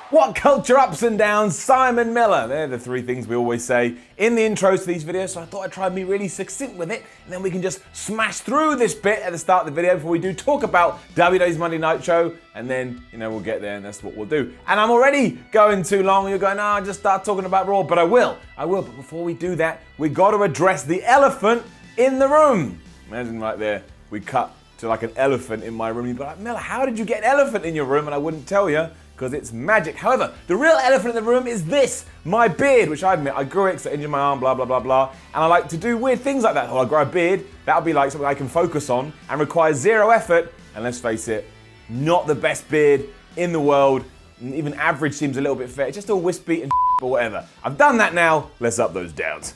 What culture ups and downs, Simon Miller. They're the three things we always say in the intros to these videos, so I thought I'd try and be really succinct with it, and then we can just smash through this bit at the start of the video before we do talk about WWE's Monday Night Show, and then, we'll get there and that's what we'll do. And I'm already going too long, you're going, just start talking about Raw, but I will, but before we do that, we got to address the elephant in the room. Imagine right there, we cut to like an elephant in my room, you'd be like, Miller, how did you get an elephant in your room? And I wouldn't tell you, because it's magic. However, the real elephant in the room is this, my beard, which I admit, I grew it because I injured my arm, blah, blah, blah, blah. And I like to do weird things like that. I grow a beard, that'll be like something I can focus on and requires zero effort. And let's face it, not the best beard in the world. Even average seems a little bit fair. It's just all wispy and or whatever. I've done that now, let's up those downs.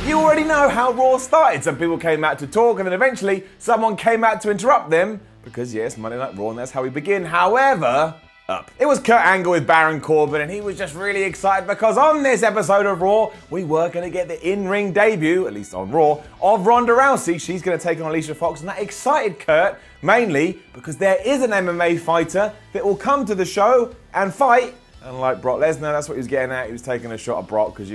You already know how Raw started. Some people came out to talk and then eventually someone came out to interrupt them because yes, Monday Night Raw and that's how we begin. However, it was Kurt Angle with Baron Corbin and he was just really excited because on this episode of Raw, we were going to get the in-ring debut, at least on Raw, of Ronda Rousey. She's going to take on Alicia Fox and that excited Kurt mainly because there is an MMA fighter that will come to the show and fight. Unlike Brock Lesnar, that's what he was getting at. He was taking a shot at Brock because,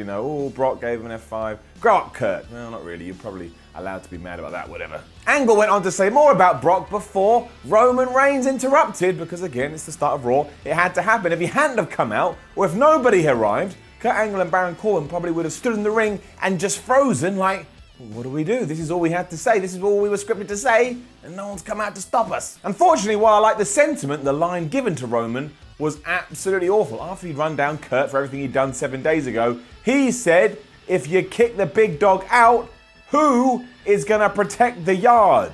Brock gave him an F5. Grow up, Kurt. Well, not really. You're probably allowed to be mad about that, whatever. Angle went on to say more about Brock before Roman Reigns interrupted because, again, it's the start of Raw. It had to happen. If he hadn't have come out, or if nobody had arrived, Kurt Angle and Baron Corbin probably would have stood in the ring and just frozen like, what do we do? This is all we had to say. This is all we were scripted to say, and no one's come out to stop us. Unfortunately, while I like the sentiment, the line given to Roman was absolutely awful. After he'd run down Kurt for everything he'd done 7 days ago, he said, if you kick the big dog out, who is gonna protect the yard?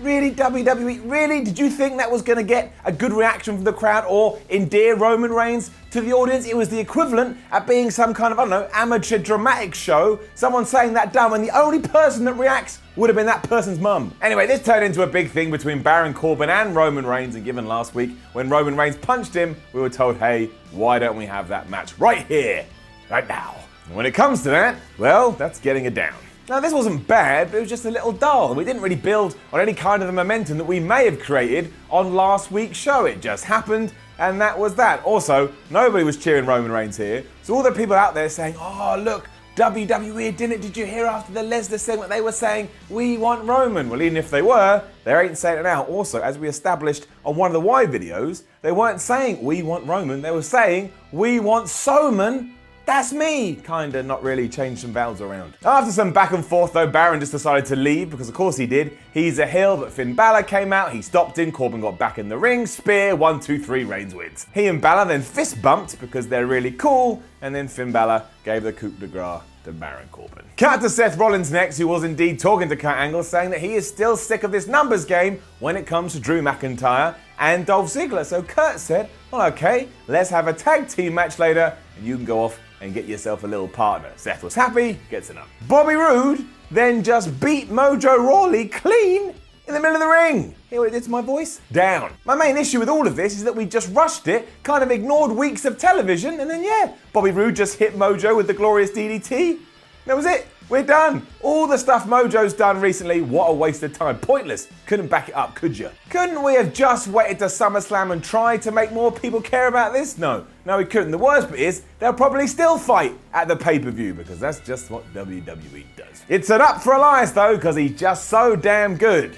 Really, WWE? Really? Did you think that was gonna get a good reaction from the crowd or endear Roman Reigns to the audience? It was the equivalent at being some kind of, amateur dramatic show, someone saying that dumb, and the only person that reacts would have been that person's mum. Anyway, this turned into a big thing between Baron Corbin and Roman Reigns, and given last week, when Roman Reigns punched him, we were told, hey, why don't we have that match right here, right now? And when it comes to that, well, that's getting it down. Now, this wasn't bad, but it was just a little dull. We didn't really build on any kind of the momentum that we may have created on last week's show. It just happened, and that was that. Also, nobody was cheering Roman Reigns here, so all the people out there saying, oh, look, WWE did it. Did you hear after the Lesnar segment they were saying, we want Roman? Well, even if they were, they ain't saying it now. Also, as we established on one of the Y videos, they weren't saying, we want Roman. They were saying, we want Soman. That's me! Kinda not really changed some vowels around. After some back and forth though, Baron just decided to leave because of course he did. He's a heel, but Finn Balor came out, he stopped in, Corbin got back in the ring, spear, 1, 2, 3, Reigns wins. He and Balor then fist bumped because they're really cool, and then Finn Balor gave the coup de grace to Baron Corbin. Cut to Seth Rollins next, who was indeed talking to Kurt Angle, saying that he is still sick of this numbers game when it comes to Drew McIntyre and Dolph Ziggler. So Kurt said, well, okay, let's have a tag team match later, and you can go off and get yourself a little partner. Seth was happy, gets enough. Bobby Roode then just beat Mojo Rawley clean in the middle of the ring. Hear what it did to my voice? Down. My main issue with all of this is that we just rushed it, kind of ignored weeks of television, and then Bobby Roode just hit Mojo with the glorious DDT. That was it. We're done. All the stuff Mojo's done recently, what a waste of time. Pointless. Couldn't back it up, could you? Couldn't we have just waited to SummerSlam and tried to make more people care about this? No, we couldn't. The worst bit is, they'll probably still fight at the pay-per-view because that's just what WWE does. It's an up for Elias though, because he's just so damn good.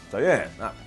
So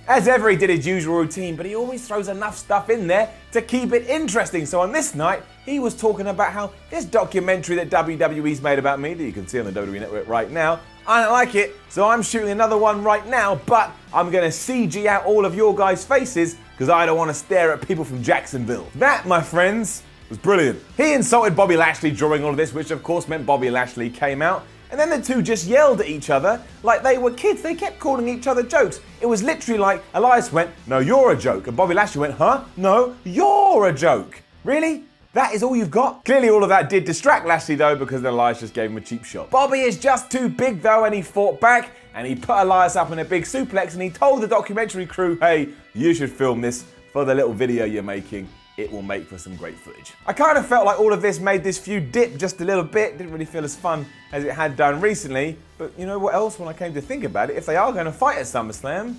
as ever, he did his usual routine, but he always throws enough stuff in there to keep it interesting. So on this night, he was talking about how this documentary that WWE's made about me, that you can see on the WWE Network right now, I don't like it, so I'm shooting another one right now, but I'm going to CG out all of your guys' faces because I don't want to stare at people from Jacksonville. That, my friends, was brilliant. He insulted Bobby Lashley during all of this, which of course meant Bobby Lashley came out. And then the two just yelled at each other like they were kids. They kept calling each other jokes. It was literally like Elias went, no, you're a joke. And Bobby Lashley went, huh? No, you're a joke. Really? That is all you've got? Clearly all of that did distract Lashley though because Elias just gave him a cheap shot. Bobby is just too big though, and he fought back and he put Elias up in a big suplex and he told the documentary crew, hey, you should film this for the little video you're making. It will make for some great footage. I kind of felt like all of this made this feud dip just a little bit. Didn't really feel as fun as it had done recently. But you know what else, when I came to think about it, if they are going to fight at SummerSlam,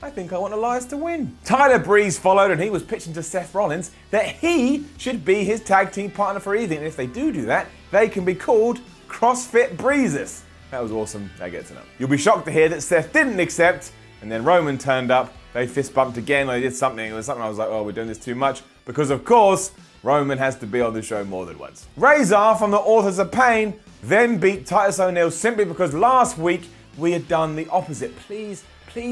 I think I want Elias to win. Tyler Breeze followed, and he was pitching to Seth Rollins that he should be his tag team partner for evening. And if they do that, they can be called CrossFit Breezes. That was awesome. That gets enough. You'll be shocked to hear that Seth didn't accept, and then Roman turned up. They fist bumped again. They did something. It was something I was like, oh, we're doing this too much. Because, of course, Roman has to be on the show more than once. Razor from the Authors of Pain then beat Titus O'Neil simply because last week we had done the opposite. Please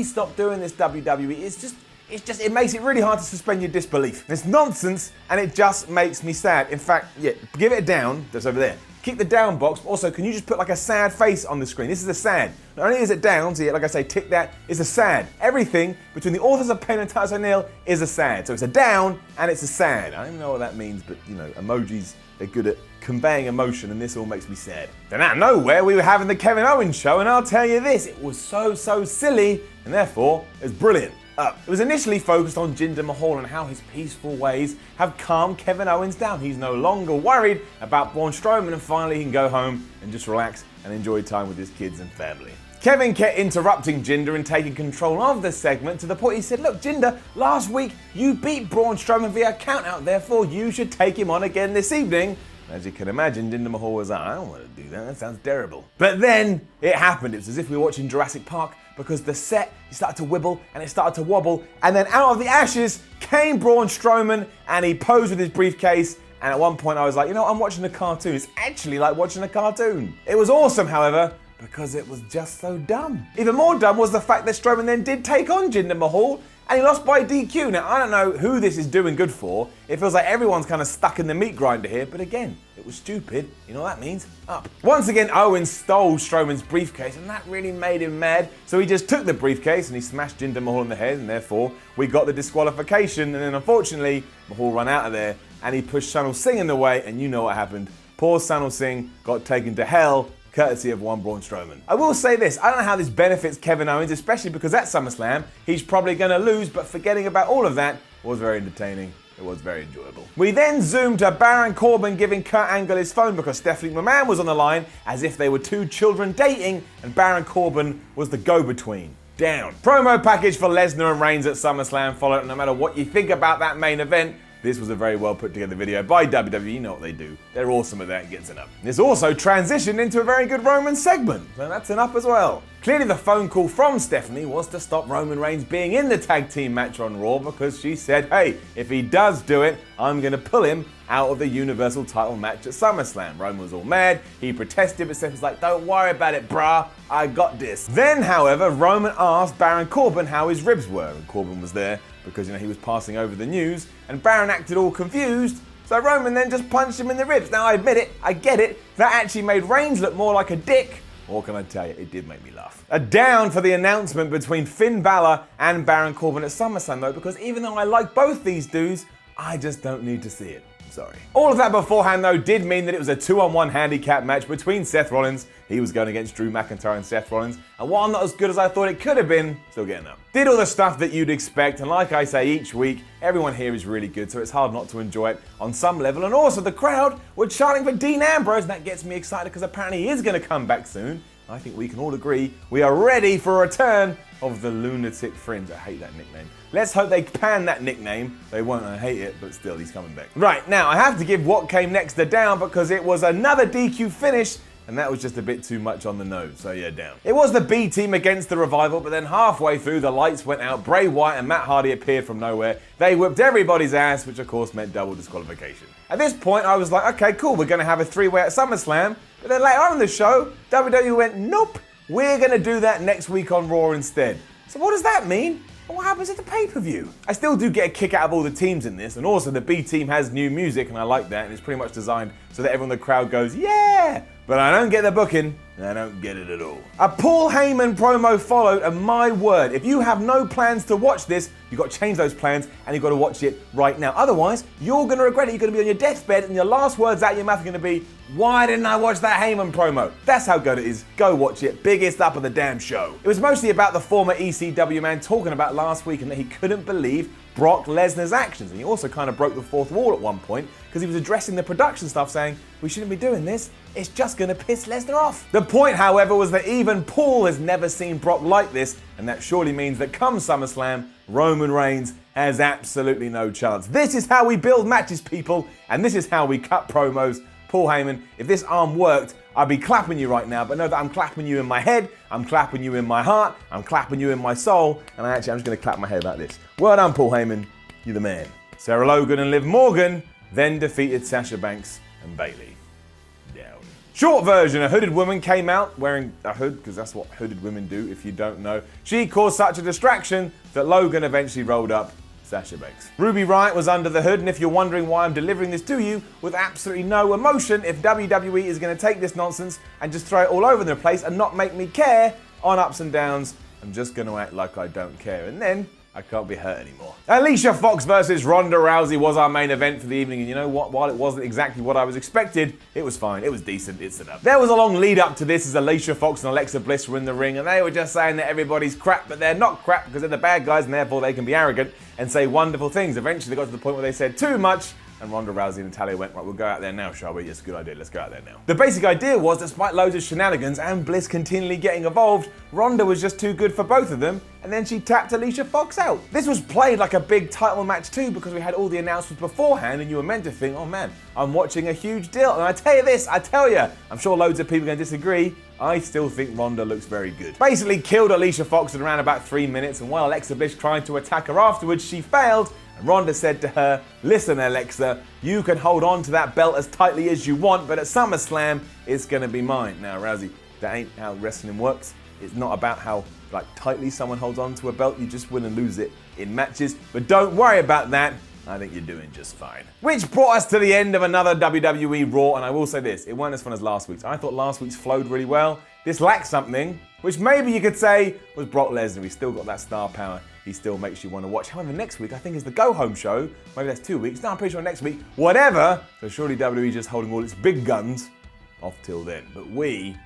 stop doing this, WWE. It makes it really hard to suspend your disbelief. It's nonsense, and it just makes me sad. In fact, yeah, give it a down. That's over there. Keep the down box, but also can you just put like a sad face on the screen? This is a sad. Not only is it down, so yeah, like I say, tick that, it's a sad. Everything between the Authors of Pain and Titus O'Neil is a sad. So it's a down and it's a sad. I don't even know what that means, but you know, emojis, they're good at conveying emotion, and this all makes me sad. Then out of nowhere, we were having the Kevin Owens show, and I'll tell you this, it was so silly, and therefore, it's brilliant. It was initially focused on Jinder Mahal and how his peaceful ways have calmed Kevin Owens down. He's no longer worried about Braun Strowman, and finally he can go home and just relax and enjoy time with his kids and family. Kevin kept interrupting Jinder and taking control of the segment to the point he said, look, Jinder, last week you beat Braun Strowman via countout, therefore you should take him on again this evening. As you can imagine, Jinder Mahal was like, I don't want to do that sounds terrible. But then it happened. It was as if we were watching Jurassic Park, because the set started to wibble and it started to wobble, and then out of the ashes came Braun Strowman and he posed with his briefcase, and at one point I was like, you know, I'm watching a cartoon. It's actually like watching a cartoon. It was awesome, however, because it was just so dumb. Even more dumb was the fact that Strowman then did take on Jinder Mahal, and he lost by DQ. Now, I don't know who this is doing good for. It feels like everyone's kind of stuck in the meat grinder here, but again, it was stupid. You know what that means? Up. Once again, Owens stole Strowman's briefcase, and that really made him mad. So he just took the briefcase and he smashed Jinder Mahal in the head, and therefore we got the disqualification. And then unfortunately, Mahal ran out of there and he pushed Sanal Singh in the way, and you know what happened. Poor Sanal Singh got taken to hell, courtesy of one Braun Strowman. I will say this, I don't know how this benefits Kevin Owens, especially because at SummerSlam, he's probably going to lose, but forgetting about all of that, was very entertaining. It was very enjoyable. We then zoomed to Baron Corbin giving Kurt Angle his phone because Stephanie McMahon was on the line, as if they were two children dating, and Baron Corbin was the go-between. Down. Promo package for Lesnar and Reigns at SummerSlam followed, and no matter what you think about that main event, this was a very well put together video by WWE. You know what they do. They're awesome at that and gets an up. This also transitioned into a very good Roman segment, so that's an up as well. Clearly the phone call from Stephanie was to stop Roman Reigns being in the tag team match on Raw, because she said, hey, if he does do it, I'm going to pull him out of the Universal title match at SummerSlam. Roman was all mad, he protested, but Seth was like, don't worry about it, brah, I got this. Then, however, Roman asked Baron Corbin how his ribs were, and Corbin was there because, you know, he was passing over the news, and Baron acted all confused, so Roman then just punched him in the ribs. Now, I admit it, I get it, that actually made Reigns look more like a dick. Or can I tell you, it did make me laugh. A down for the announcement between Finn Balor and Baron Corbin at SummerSlam though, because even though I like both these dudes, I just don't need to see it. Sorry. All of that beforehand though did mean that it was a 2-on-1 handicap match between Seth Rollins. He was going against Drew McIntyre and Seth Rollins. And while not as good as I thought it could have been, still getting up. Did all the stuff that you'd expect, and like I say each week, everyone here is really good, so it's hard not to enjoy it on some level. And also the crowd were chanting for Dean Ambrose, and that gets me excited because apparently he is going to come back soon. I think we can all agree we are ready for a return of the Lunatic Fringe. I hate that nickname. Let's hope they pan that nickname. They won't, I hate it, but still, he's coming back. Right, now I have to give what came next a down because it was another DQ finish, and that was just a bit too much on the nose, so yeah, down. It was the B team against the Revival, but then halfway through, the lights went out, Bray Wyatt and Matt Hardy appeared from nowhere. They whipped everybody's ass, which of course meant double disqualification. At this point, I was like, okay, cool, we're gonna have a three-way at SummerSlam, but then later on in the show, WWE went, nope, we're gonna do that next week on Raw instead. So what does that mean? Well, what happens at the pay-per-view? I still do get a kick out of all the teams in this, and also the B team has new music, and I like that, and it's pretty much designed so that everyone in the crowd goes, yeah! But I don't get the booking, and I don't get it at all. A Paul Heyman promo followed, and my word, if you have no plans to watch this, you've got to change those plans, and you've got to watch it right now. Otherwise, you're going to regret it. You're going to be on your deathbed, and your last words out your mouth are going to be, why didn't I watch that Heyman promo? That's how good it is. Go watch it. Biggest up of the damn show. It was mostly about the former ECW man talking about last week and that he couldn't believe Brock Lesnar's actions. And he also kind of broke the fourth wall at one point because he was addressing the production stuff saying, we shouldn't be doing this, it's just going to piss Lesnar off. The point, however, was that even Paul has never seen Brock like this, and that surely means that come SummerSlam, Roman Reigns has absolutely no chance. This is how we build matches, people, and this is how we cut promos. Paul Heyman, if this arm worked, I'd be clapping you right now, but know that I'm clapping you in my head, I'm clapping you in my heart, I'm clapping you in my soul, and I'm just going to clap my head like this. Well done, Paul Heyman, you're the man. Sarah Logan and Liv Morgan then defeated Sasha Banks and Bayley. Down. Short version, a hooded woman came out wearing a hood, because that's what hooded women do if you don't know. She caused such a distraction that Logan eventually rolled up Sasha Banks. Ruby Riott was under the hood, and if you're wondering why I'm delivering this to you with absolutely no emotion, if WWE is going to take this nonsense and just throw it all over the place and not make me care on ups and downs, I'm just going to act like I don't care, and then I can't be hurt anymore. Alicia Fox versus Ronda Rousey was our main event for the evening, and you know what? While it wasn't exactly what I was expected, it was fine. It was decent. It stood up. There was a long lead up to this as Alicia Fox and Alexa Bliss were in the ring, and they were just saying that everybody's crap, but they're not crap because they're the bad guys, and therefore they can be arrogant and say wonderful things. Eventually, they got to the point where they said too much, and Ronda Rousey and Natalya went, right, we'll go out there now, shall we? Yes, good idea, let's go out there now. The basic idea was, despite loads of shenanigans and Bliss continually getting involved, Ronda was just too good for both of them, and then she tapped Alicia Fox out. This was played like a big title match too, because we had all the announcements beforehand, and you were meant to think, oh man, I'm watching a huge deal. And I tell you this, I'm sure loads of people are going to disagree, I still think Ronda looks very good. Basically killed Alicia Fox in around about 3 minutes, and while Alexa Bliss tried to attack her afterwards, she failed, and Ronda said to her, listen Alexa, you can hold on to that belt as tightly as you want, but at SummerSlam, it's gonna be mine. Now Rousey, that ain't how wrestling works. It's not about how tightly someone holds on to a belt, you just win and lose it in matches, but don't worry about that. I think you're doing just fine. Which brought us to the end of another WWE Raw, and I will say this, it weren't as fun as last week's. I thought last week's flowed really well. This lacked something, which maybe you could say was Brock Lesnar. He's still got that star power. He still makes you want to watch. However, next week I think is the go-home show. Maybe that's 2 weeks. No, I'm pretty sure next week. Whatever. So surely WWE just holding all its big guns off till then. But we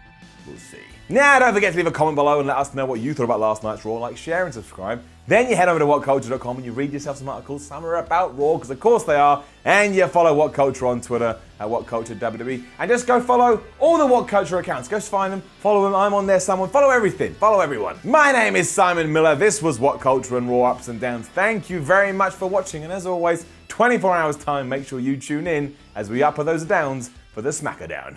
will see. Now, don't forget to leave a comment below and let us know what you thought about last night's Raw. Like, share, and subscribe. Then you head over to WhatCulture.com and you read yourself some articles. Some are about Raw, because of course they are. And you follow WhatCulture on Twitter at WhatCultureWWE. And just go follow all the WhatCulture accounts. Go find them, follow them. I'm on there somewhere. Follow everything. Follow everyone. My name is Simon Miller. This was WhatCulture and Raw Ups and Downs. Thank you very much for watching. And as always, 24 hours time, make sure you tune in as we upper those downs for the Smacker Down.